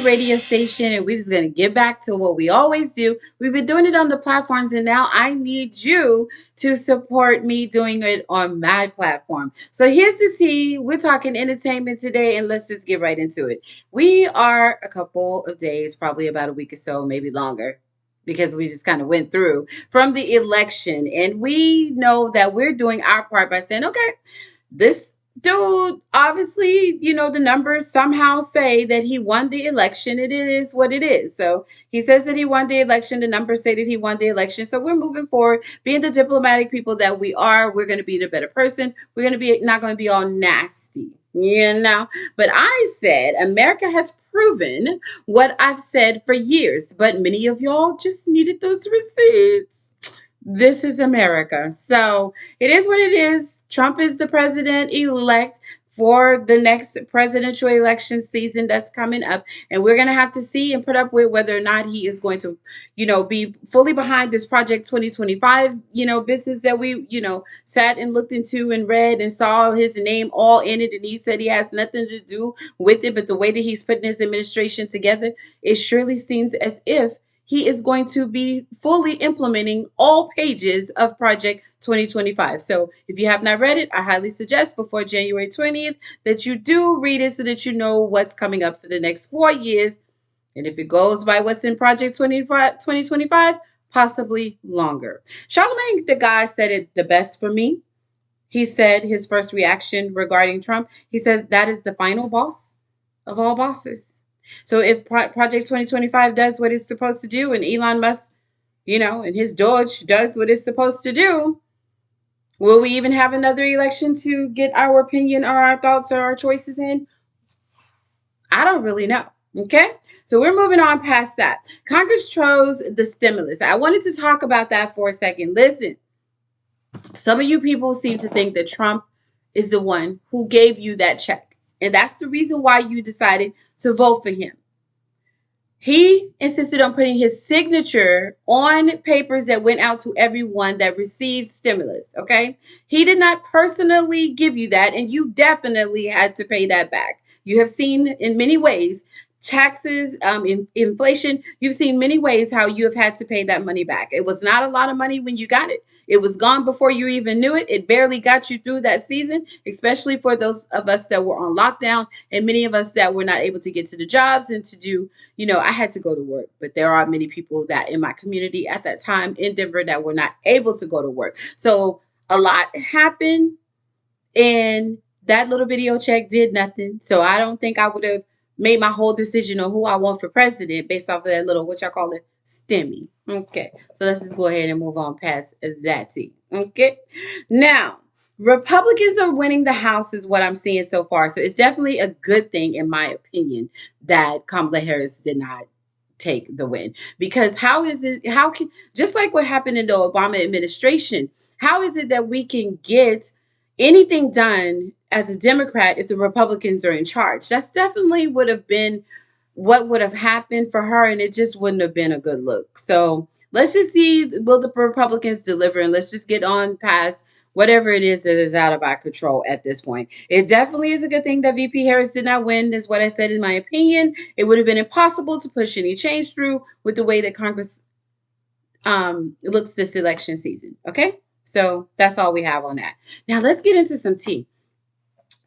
radio station, and we're just going to get back to what we always do. We've been doing it on the platforms, and now I need you to support me doing it on my platform. So here's the tea. We're talking entertainment today, and let's just get right into it. We are a couple of days, probably about a week or so, maybe longer, because we just kind of went through from the election, and we know that we're doing our part by saying, okay, this dude, obviously, the numbers somehow say that he won the election, and it is what it is. So he says that he won the election. The numbers say that he won the election. So we're moving forward, being the diplomatic people that we are. We're going to be the better person. We're going to be not going to be all nasty, But I said America has proven what I've said for years, but many of y'all just needed those receipts. This is America. So it is what it is. Trump is the president elect for the next presidential election season that's coming up. And we're going to have to see and put up with whether or not he is going to, be fully behind this Project 2025, business that we, sat and looked into and read and saw his name all in it. And he said he has nothing to do with it. But the way that he's putting his administration together, it surely seems as if he is going to be fully implementing all pages of Project 2025. So if you have not read it, I highly suggest before January 20th that you do read it so that you know what's coming up for the next 4 years. And if it goes by what's in Project 2025, possibly longer. Charlemagne the Guy said it the best for me. He said his first reaction regarding Trump, he says that is the final boss of all bosses. So if Project 2025 does what it's supposed to do, and Elon Musk, and his Doge does what it's supposed to do, will we even have another election to get our opinion or our thoughts or our choices in? I don't really know. Okay, so we're moving on past that. Congress chose the stimulus. I wanted to talk about that for a second. Listen, some of you people seem to think that Trump is the one who gave you that check. And that's the reason why you decided to vote for him. He insisted on putting his signature on papers that went out to everyone that received stimulus, okay? He did not personally give you that, and you definitely had to pay that back. You have seen in many ways taxes, inflation. You've seen many ways how you have had to pay that money back. It was not a lot of money when you got it. It was gone before you even knew it. It barely got you through that season, especially for those of us that were on lockdown and many of us that were not able to get to the jobs and to do, I had to go to work. But there are many people that in my community at that time in Denver that were not able to go to work. So a lot happened, and that little video check did nothing. So I don't think I would have made my whole decision on who I want for president based off of that little, what y'all call it, stimmy. Okay, so let's just go ahead and move on past that tea. Okay, now Republicans are winning the House is what I'm seeing so far. So it's definitely a good thing, in my opinion, that Kamala Harris did not take the win. Because how can, just like what happened in the Obama administration, how is it that we can get anything done as a Democrat if the Republicans are in charge? That's definitely would have been what would have happened for her, and it just wouldn't have been a good look. So let's just see, will the Republicans deliver, and let's just get on past whatever it is that is out of our control at this point. It definitely is a good thing that VP Harris did not win, is what I said in my opinion. It would have been impossible to push any change through with the way that Congress looks this election season. Okay? So that's all we have on that. Now let's get into some tea.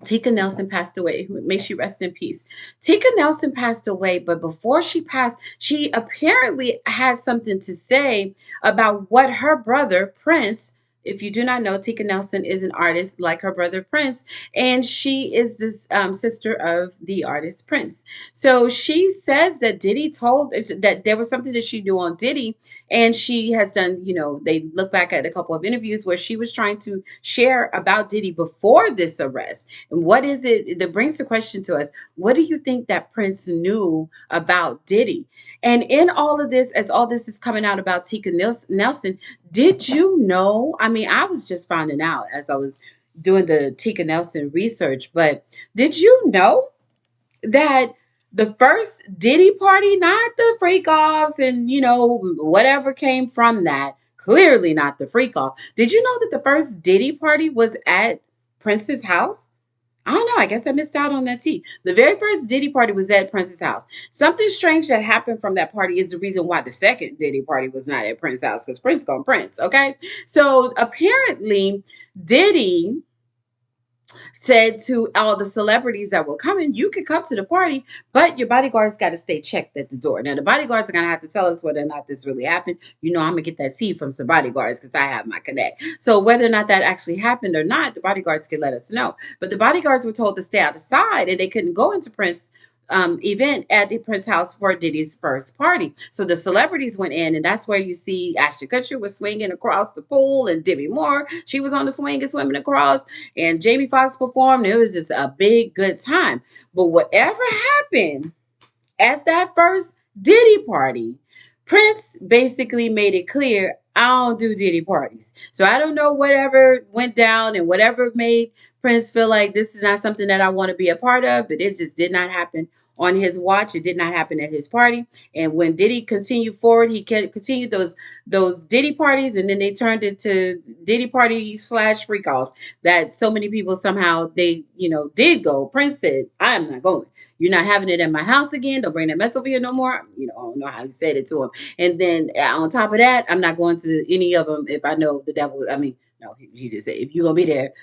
Tyka Nelson passed away. May she rest in peace. Tyka Nelson passed away, but before she passed, she apparently had something to say about what her brother, Prince, if you do not know, Tyka Nelson is an artist like her brother Prince, and she is this sister of the artist Prince. So she says that Diddy told that there was something that she knew on Diddy, and she has done, they look back at a couple of interviews where she was trying to share about Diddy before this arrest. And what is it that brings the question to us? What do you think that Prince knew about Diddy? And in all of this, as all this is coming out about Tyka Nelson, did you know? I mean, I was just finding out as I was doing the Tyka Nelson research, but did you know that the first Diddy party, not the freak offs and, whatever came from that, clearly not the freak off. Did you know that the first Diddy party was at Prince's house? I don't know. I guess I missed out on that tea. The very first Diddy party was at Prince's house. Something strange that happened from that party is the reason why the second Diddy party was not at Prince's house, because Prince gone Prince. Okay, so apparently Diddy said to all the celebrities that were coming, you could come to the party, but your bodyguards got to stay checked at the door. Now, the bodyguards are going to have to tell us whether or not this really happened. You know, I'm going to get that tea from some bodyguards because I have my connect. So whether or not that actually happened or not, the bodyguards can let us know. But the bodyguards were told to stay outside and they couldn't go into Prince event at the Prince house for Diddy's first party. So the celebrities went in, and that's where you see Ashton Kutcher was swinging across the pool, and Demi Moore, she was on the swing and swimming across, and Jamie Foxx performed. It was just a big good time. But whatever happened at that first Diddy party, Prince basically made it clear, I don't do Diddy parties. So I don't know whatever went down and whatever made Prince feel like this is not something that I want to be a part of, but it just did not happen on his watch. It did not happen at his party. And when Diddy continued forward, he continued those Diddy parties, and then they turned into Diddy party slash freak offs that so many people somehow they did go. Prince said, I am not going. You're not having it at my house again. Don't bring that mess over here no more. I don't know how he said it to him. And then on top of that, I'm not going to any of them if I know the devil. I mean, no, he just said, if you're going to be there,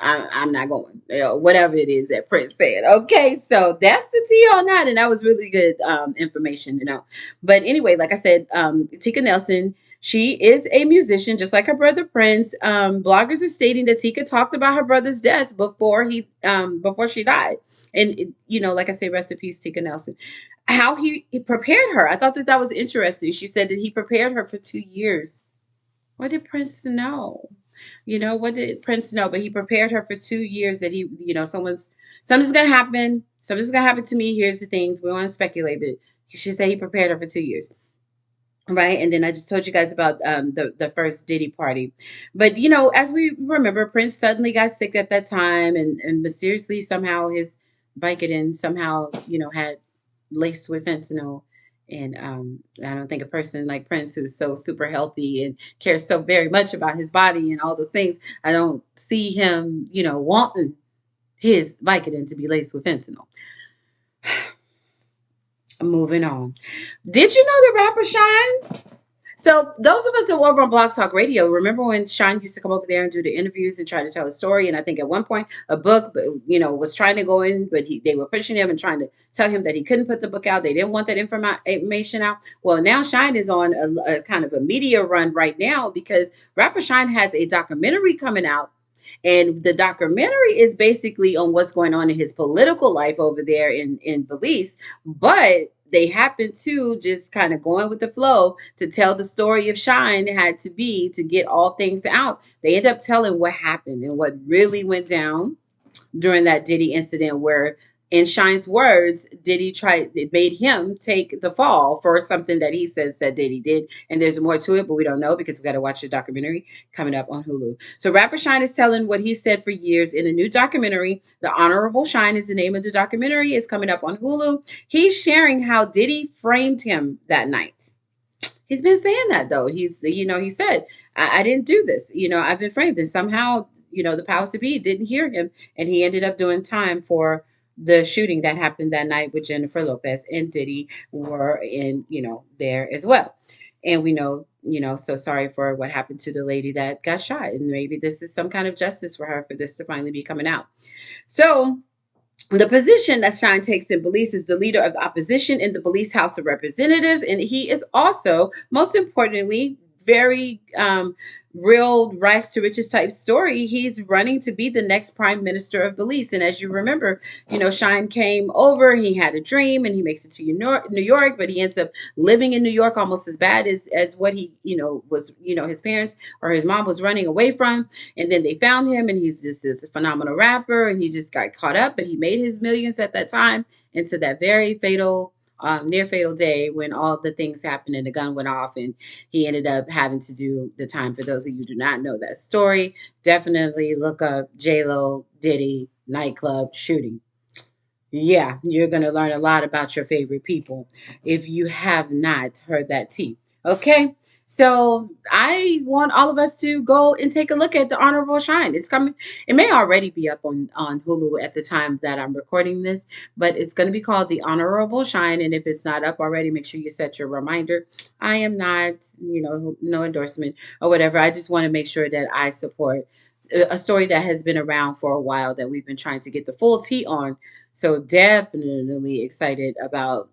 I'm not going. Whatever it is that Prince said. Okay, so that's the tea on that. And that was really good information to know. But anyway, like I said, Tyka Nelson, she is a musician, just like her brother Prince. Bloggers are stating that Tika talked about her brother's death before she died, and like I say, rest in peace, Tika Nelson. How he prepared her, I thought that was interesting. She said that he prepared her for 2 years. What did Prince know? What did Prince know? But he prepared her for 2 years that something's gonna happen. Something's gonna happen to me. Here's the things we want to speculate, but she said he prepared her for 2 years. Right. And then I just told you guys about the first Diddy party. But, as we remember, Prince suddenly got sick at that time, and mysteriously somehow his Vicodin somehow, had laced with fentanyl. And I don't think a person like Prince, who's so super healthy and cares so very much about his body and all those things, I don't see him, wanting his Vicodin to be laced with fentanyl. Moving on. Did you know the rapper Shine? So those of us who were over on Blog Talk Radio, remember when Sean used to come over there and do the interviews and try to tell a story? And I think at one point a book, was trying to go in, but they were pushing him and trying to tell him that he couldn't put the book out. They didn't want that information out. Well, now Shine is on a kind of a media run right now because rapper Shine has a documentary coming out. And the documentary is basically on what's going on in his political life over there in Belize. But they happen to just kind of going with the flow to tell the story of Shine had to be to get all things out. They end up telling what happened and what really went down during that Diddy incident where, in Shine's words, Diddy it made him take the fall for something that he says that Diddy did. And there's more to it, but we don't know because we got to watch the documentary coming up on Hulu. So rapper Shine is telling what he said for years in a new documentary. The Honorable Shine is the name of the documentary. It's coming up on Hulu. He's sharing how Diddy framed him that night. He's been saying that though. He said, I didn't do this. I've been framed. And somehow, the powers to be didn't hear him. And he ended up doing time for the shooting that happened that night with Jennifer Lopez and Diddy were there as well. And we know, so sorry for what happened to the lady that got shot. And maybe this is some kind of justice for her for this to finally be coming out. So the position that Shine takes in Belize is the leader of the opposition in the Belize House of Representatives. And he is also, most importantly, very real rags to riches type story. He's running to be the next prime minister of Belize. And as you remember, Shine came over, he had a dream and he makes it to New York, but he ends up living in New York almost as bad as what he, was, his parents or his mom was running away from. And then they found him and he's just this phenomenal rapper and he just got caught up, but he made his millions at that time into that very fatal near fatal day when all the things happened and the gun went off and he ended up having to do the time. For those of you who do not know that story, definitely look up J-Lo, Diddy, nightclub shooting. Yeah, you're going to learn a lot about your favorite people if you have not heard that tea. Okay, So I want all of us to go and take a look at the Honorable Shine. It's coming. It may already be up on Hulu at the time that I'm recording this, but it's going to be called the Honorable Shine. And if it's not up already, make sure you set your reminder. I am not, no endorsement or whatever. I just want to make sure that I support a story that has been around for a while that we've been trying to get the full tea on. So definitely excited about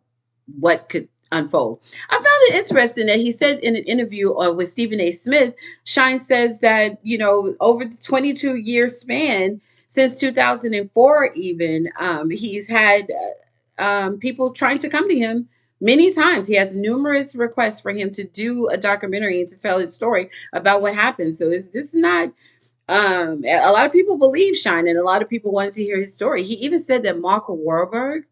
what could unfold. I found it interesting that he said in an interview with Stephen A. Smith, Shine says that, over the 22-year span since 2004, even, he's had people trying to come to him many times. He has numerous requests for him to do a documentary and to tell his story about what happened. So this is not. A lot of people believe Shine, and a lot of people wanted to hear his story. He even said that Mark Wahlberg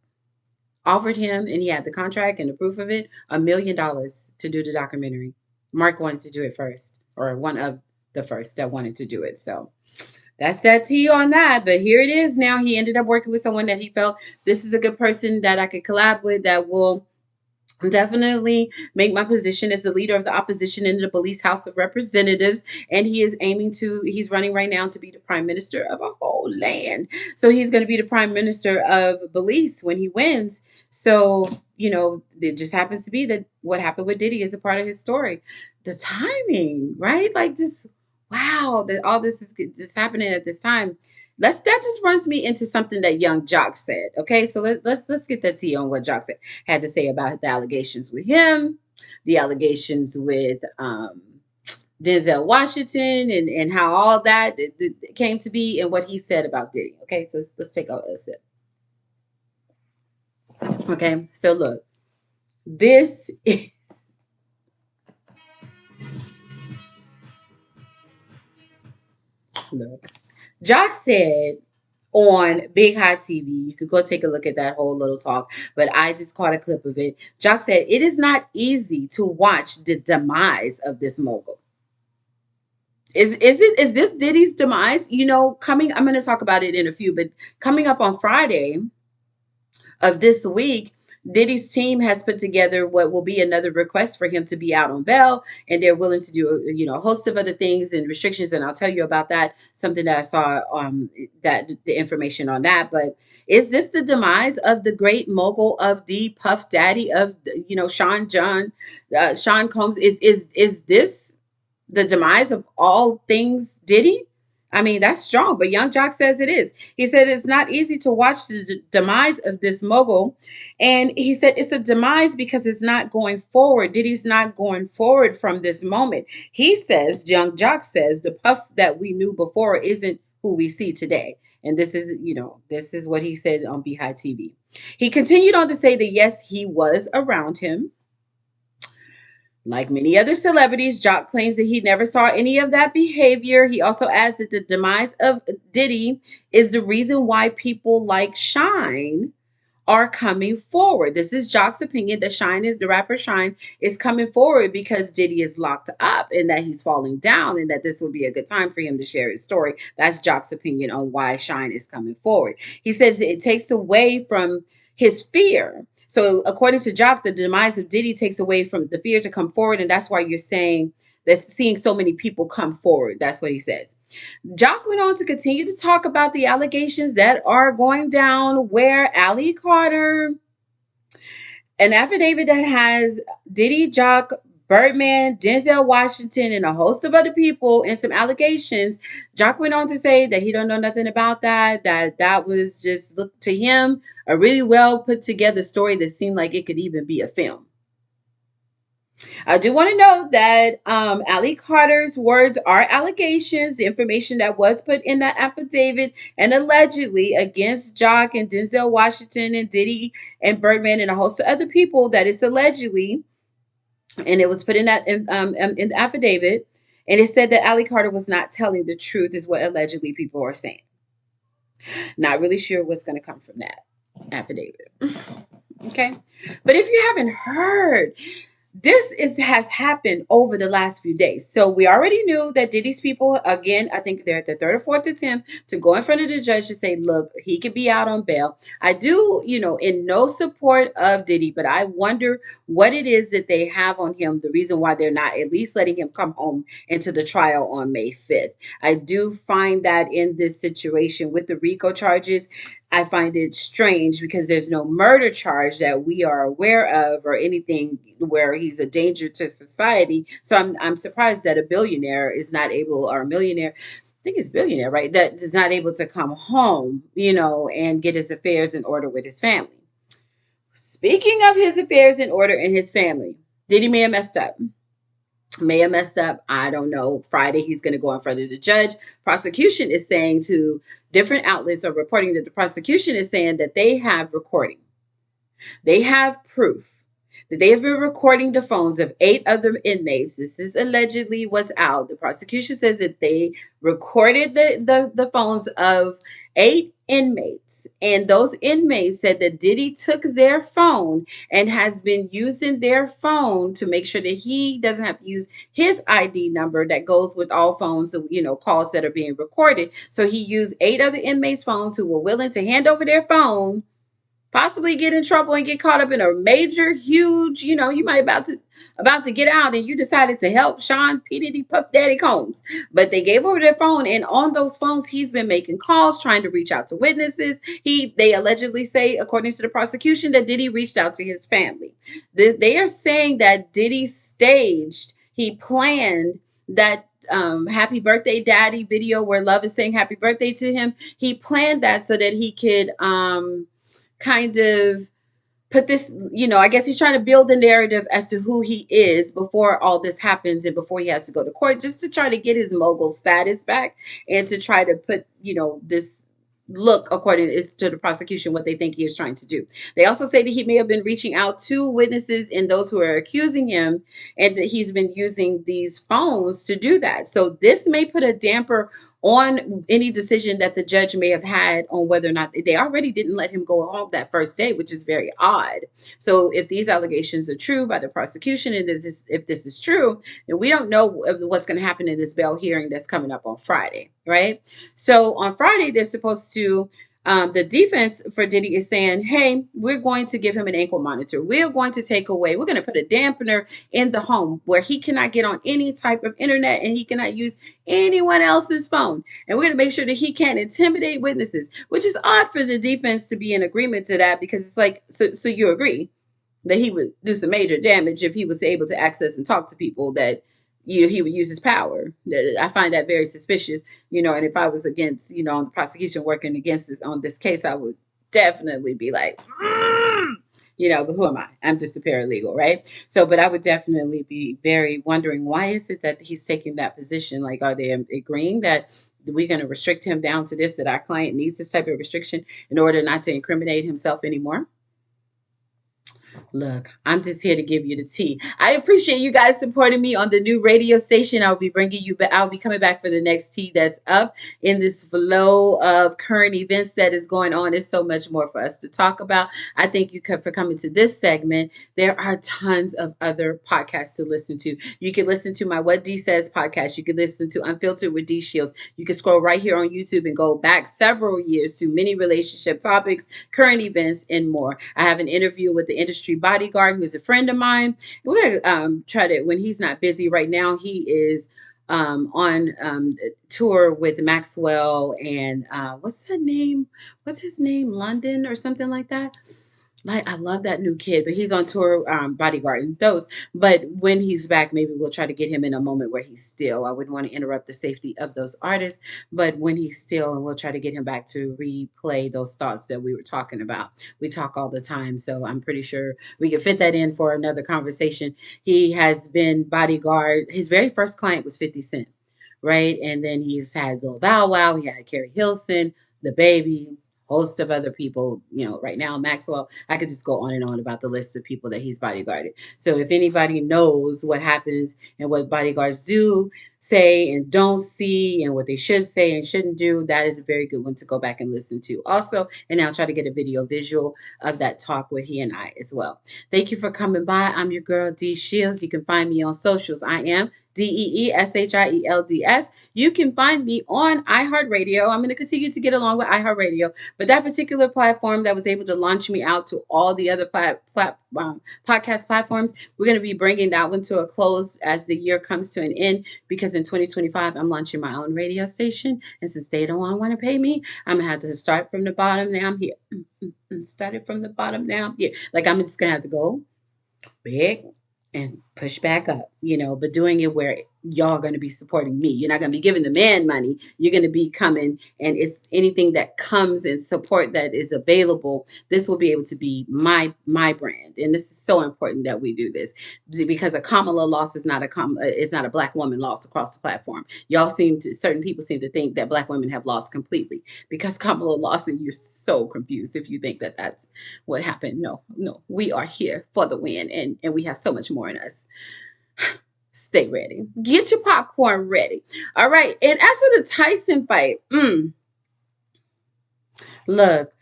offered him, and he had the contract and the proof of it, $1 million to do the documentary. Mark wanted to do it first, or one of the first that wanted to do it. So that's that tea on that. But here it is now. He ended up working with someone that he felt this is a good person that I could collab with that will definitely make my position as the leader of the opposition in the Belize House of Representatives. And he's running right now to be the prime minister of a whole land. So he's going to be the prime minister of Belize when he wins. So, it just happens to be that what happened with Diddy is a part of his story. The timing, right? Like, just wow, that all this is just happening at this time. That just runs me into something that young Jock said. Okay, so let's get that tea on what Jock said had to say about the allegations with him, the allegations with Denzel Washington, and how all that came to be, and what he said about Diddy. Okay, so let's take a sip. Okay, so look, this is, look, Jock said on Big High TV. You could go take a look at that whole little talk, but I just caught a clip of it. Jock said, it is not easy to watch the demise of this mogul. Is this Diddy's demise? Coming, I'm going to talk about it in a few, but coming up on Friday of this week, Diddy's team has put together what will be another request for him to be out on bail, and they're willing to do a host of other things and restrictions, and I'll tell you about that. Something that I saw, that the information on that. But is this the demise of the great mogul of the Puff Daddy of Sean Combs? Is this the demise of all things Diddy? I mean, that's strong, but Young Jock says it is. He said it's not easy to watch the demise of this mogul. And he said it's a demise because it's not going forward. Diddy's not going forward from this moment. He says, Young Jock says, the Puff that we knew before isn't who we see today. And this is what he said on Beehive TV. He continued on to say that, yes, he was around him. Like many other celebrities, Jock claims that he never saw any of that behavior. He also adds that the demise of Diddy is the reason why people like Shine are coming forward. This is Jock's opinion that the rapper Shine is coming forward because Diddy is locked up and that he's falling down, and that this will be a good time for him to share his story. That's Jock's opinion on why Shine is coming forward. He says it takes away from his fear. So according to Jock, the demise of Diddy takes away from the fear to come forward, and that's why you're saying that seeing so many people come forward. That's what he says. Jock went on to continue to talk about the allegations that are going down where Ali Carter, an affidavit that has Diddy, Jock, Birdman, Denzel Washington, and a host of other people, and some allegations. Jock went on to say that he don't know nothing about that was just, look to him, a really well put together story that seemed like it could even be a film. I do want to note that Ali Carter's words are allegations, the information that was put in the affidavit and allegedly against Jock and Denzel Washington and Diddy and Birdman and a host of other people, that is allegedly, and it was put in in the affidavit, and it said that Ali Carter was not telling the truth, is what allegedly people are saying. Not really sure what's going to come from that affidavit. Okay, but if you haven't heard, This has happened over the last few days. So we already knew that Diddy's people, again, I think they're at the third or fourth attempt to go in front of the judge to say, look, he could be out on bail. I do, in no support of Diddy, but I wonder what it is that they have on him, the reason why they're not at least letting him come home into the trial on May 5th. I do find that in this situation with the RICO charges, I find it strange because there's no murder charge that we are aware of or anything where he's a danger to society. So I'm surprised that a billionaire is not able, or a millionaire, I think it's billionaire, right? That is not able to come home, and get his affairs in order with his family. Speaking of his affairs in order and his family, Diddy may have messed up. May have messed up. I don't know. Friday, he's going to go in front of the judge. Prosecution is saying, to different outlets are reporting that the prosecution is saying that they have recording. They have proof that they have been recording the phones of 8 other inmates. This is allegedly what's out. The prosecution says that they recorded the phones of 8 inmates. And those inmates said that Diddy took their phone and has been using their phone to make sure that he doesn't have to use his ID number that goes with all phones, calls that are being recorded. So he used 8 other inmates' phones who were willing to hand over their phone, possibly get in trouble and get caught up in a major, huge, you might about to get out, and you decided to help Sean P. Diddy Puff Daddy Combs. But they gave over their phone, and on those phones, he's been making calls, trying to reach out to witnesses. They allegedly say, according to the prosecution, that Diddy reached out to his family. They are saying that Diddy staged, he planned that happy birthday daddy video where Love is saying happy birthday to him. He planned that so that he could kind of put this, I guess he's trying to build a narrative as to who he is before all this happens and before he has to go to court, just to try to get his mogul status back and to try to put, this look, according to the prosecution, what they think he is trying to do. They also say that he may have been reaching out to witnesses and those who are accusing him, and that he's been using these phones to do that. So this may put a damper on any decision that the judge may have had on whether or not they already didn't let him go home that first day, which is very odd. So if these allegations are true by the prosecution, and if this is true, then we don't know what's going to happen in this bail hearing that's coming up on Friday, right? So on Friday, they're supposed to, the defense for Diddy is saying, hey, we're going to give him an ankle monitor. We're going to we're going to put a dampener in the home where he cannot get on any type of internet and he cannot use anyone else's phone. And we're going to make sure that he can't intimidate witnesses, which is odd for the defense to be in agreement to that, because it's like, so you agree that he would do some major damage if he was able to access and talk to people, that he would use his power. I find that very suspicious, and if I was against, on the prosecution working against this on this case, I would definitely be like, but who am I? I'm just a paralegal, right? So, but I would definitely be very wondering, why is it that he's taking that position? Like, are they agreeing that we're going to restrict him down to this, that our client needs this type of restriction in order not to incriminate himself anymore? Look, I'm just here to give you the tea. I appreciate you guys supporting me on the new radio station. I'll be bringing you back. I'll be coming back for the next tea that's up in this flow of current events that is going on. There's so much more for us to talk about. I thank you for coming to this segment. There are tons of other podcasts to listen to. You can listen to my What D Says podcast. You can listen to Unfiltered with D Shields. You can scroll right here on YouTube and go back several years to many relationship topics, current events, and more. I have an interview with the industry bodyguard who is a friend of mine. We're gonna try to, when he's not busy right now, he is on tour with Maxwell and what's that name? What's his name? London or something like that. Like, I love that new kid, but he's on tour, bodyguard and those. But when he's back, maybe we'll try to get him in a moment where he's still. I wouldn't want to interrupt the safety of those artists, but when he's still, and we'll try to get him back to replay those thoughts that we were talking about. We talk all the time, so I'm pretty sure we can fit that in for another conversation. He has been bodyguard. His very first client was 50 Cent, right? And then he's had Lil Bow Wow. He had Carrie Hilson, the baby. host of other people. Right now, Maxwell, I could just go on and on about the list of people that he's bodyguarded. So if anybody knows what happens and what bodyguards do, say, and don't see, and what they should say and shouldn't do, that is a very good one to go back and listen to also. And I'll try to get a video visual of that talk with he and I as well. Thank you for coming by. I'm your girl, D Shields. You can find me on socials. I am DEESHIELDS. You can find me on iHeartRadio. I'm going to continue to get along with iHeartRadio, but that particular platform that was able to launch me out to all the other podcast platforms, we're going to be bringing that one to a close as the year comes to an end, because in 2025, I'm launching my own radio station. And since they don't want to pay me, I'm going to have to start from the bottom. Now I'm here. Started from the bottom. Now I'm here. Like, I'm just going to have to go big and push back up, but doing it where y'all going to be supporting me. You're not going to be giving the man money. You're going to be coming, and it's anything that comes and support that is available. This will be able to be my brand, and this is so important that we do this, because a Kamala loss is not a black woman loss across the platform. Certain people seem to think that black women have lost completely because Kamala lost, and you're so confused if you think that that's what happened. No, we are here for the win, and we have so much more in us. Stay ready. Get your popcorn ready. All right. And as for the Tyson fight, look,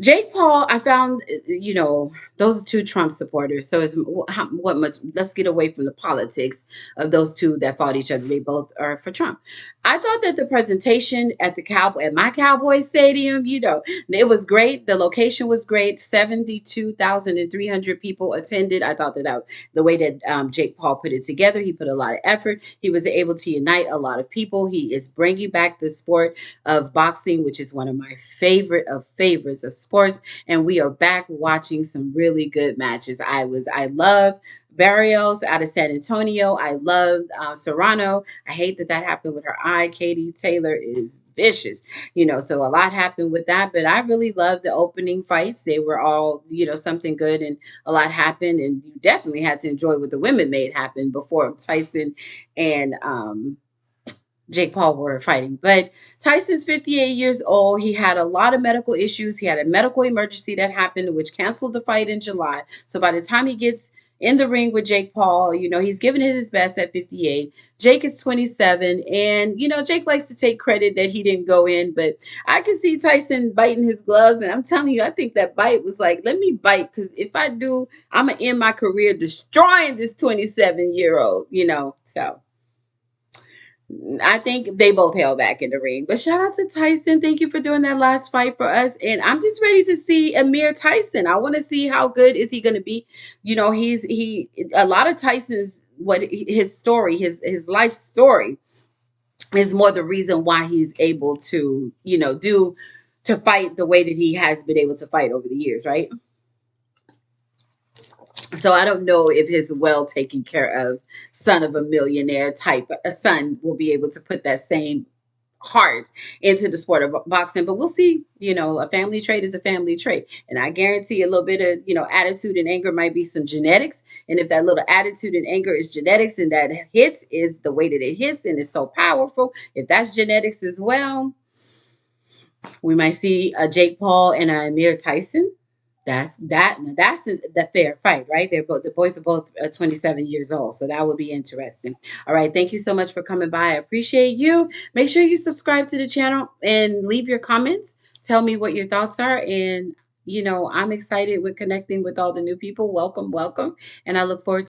Jake Paul, I found, those are two Trump supporters. So it's what much, let's get away from the politics of those two that fought each other. They both are for Trump. I thought that the presentation at my Cowboy Stadium, it was great. The location was great. 72,300 people attended. I thought that the way that Jake Paul put it together, he put a lot of effort. He was able to unite a lot of people. He is bringing back the sport of boxing, which is one of my favorites of sports, and we are back watching some really good matches. I loved Barrios out of San Antonio. I loved Serrano. I hate that happened with her eye. Katie Taylor is vicious, so a lot happened with that, but I really loved the opening fights. They were all, something good, and a lot happened, and you definitely had to enjoy what the women made happen before Tyson and Jake Paul were fighting. But Tyson's 58 years old. He had a lot of medical issues. He had a medical emergency that happened, which canceled the fight in July. So by the time he gets in the ring with Jake Paul, he's giving his best at 58. Jake is 27. And, Jake likes to take credit that he didn't go in. But I could see Tyson biting his gloves. And I'm telling you, I think that bite was like, let me bite. Because if I do, I'm going to end my career destroying this 27-year-old, So I think they both held back in the ring. But shout out to Tyson. Thank you for doing that last fight for us. And I'm just ready to see Amir Tyson. I want to see how good is he going to be. A lot of Tyson's his story, his life story is more the reason why he's able to, to fight the way that he has been able to fight over the years, right? So I don't know if his well taken care of son of a millionaire type a son will be able to put that same heart into the sport of boxing, but we'll see. A family trait is a family trait, and I guarantee a little bit of attitude and anger might be some genetics. And if that little attitude and anger is genetics, and that hits is the way that it hits and is so powerful, if that's genetics as well, we might see a Jake Paul and a Amir Tyson. That's the fair fight, right? The boys are both 27 years old, so that would be interesting. All right, thank you so much for coming by. I appreciate you. Make sure you subscribe to the channel and leave your comments. Tell me what your thoughts are, and I'm excited with connecting with all the new people. Welcome, welcome, and I look forward to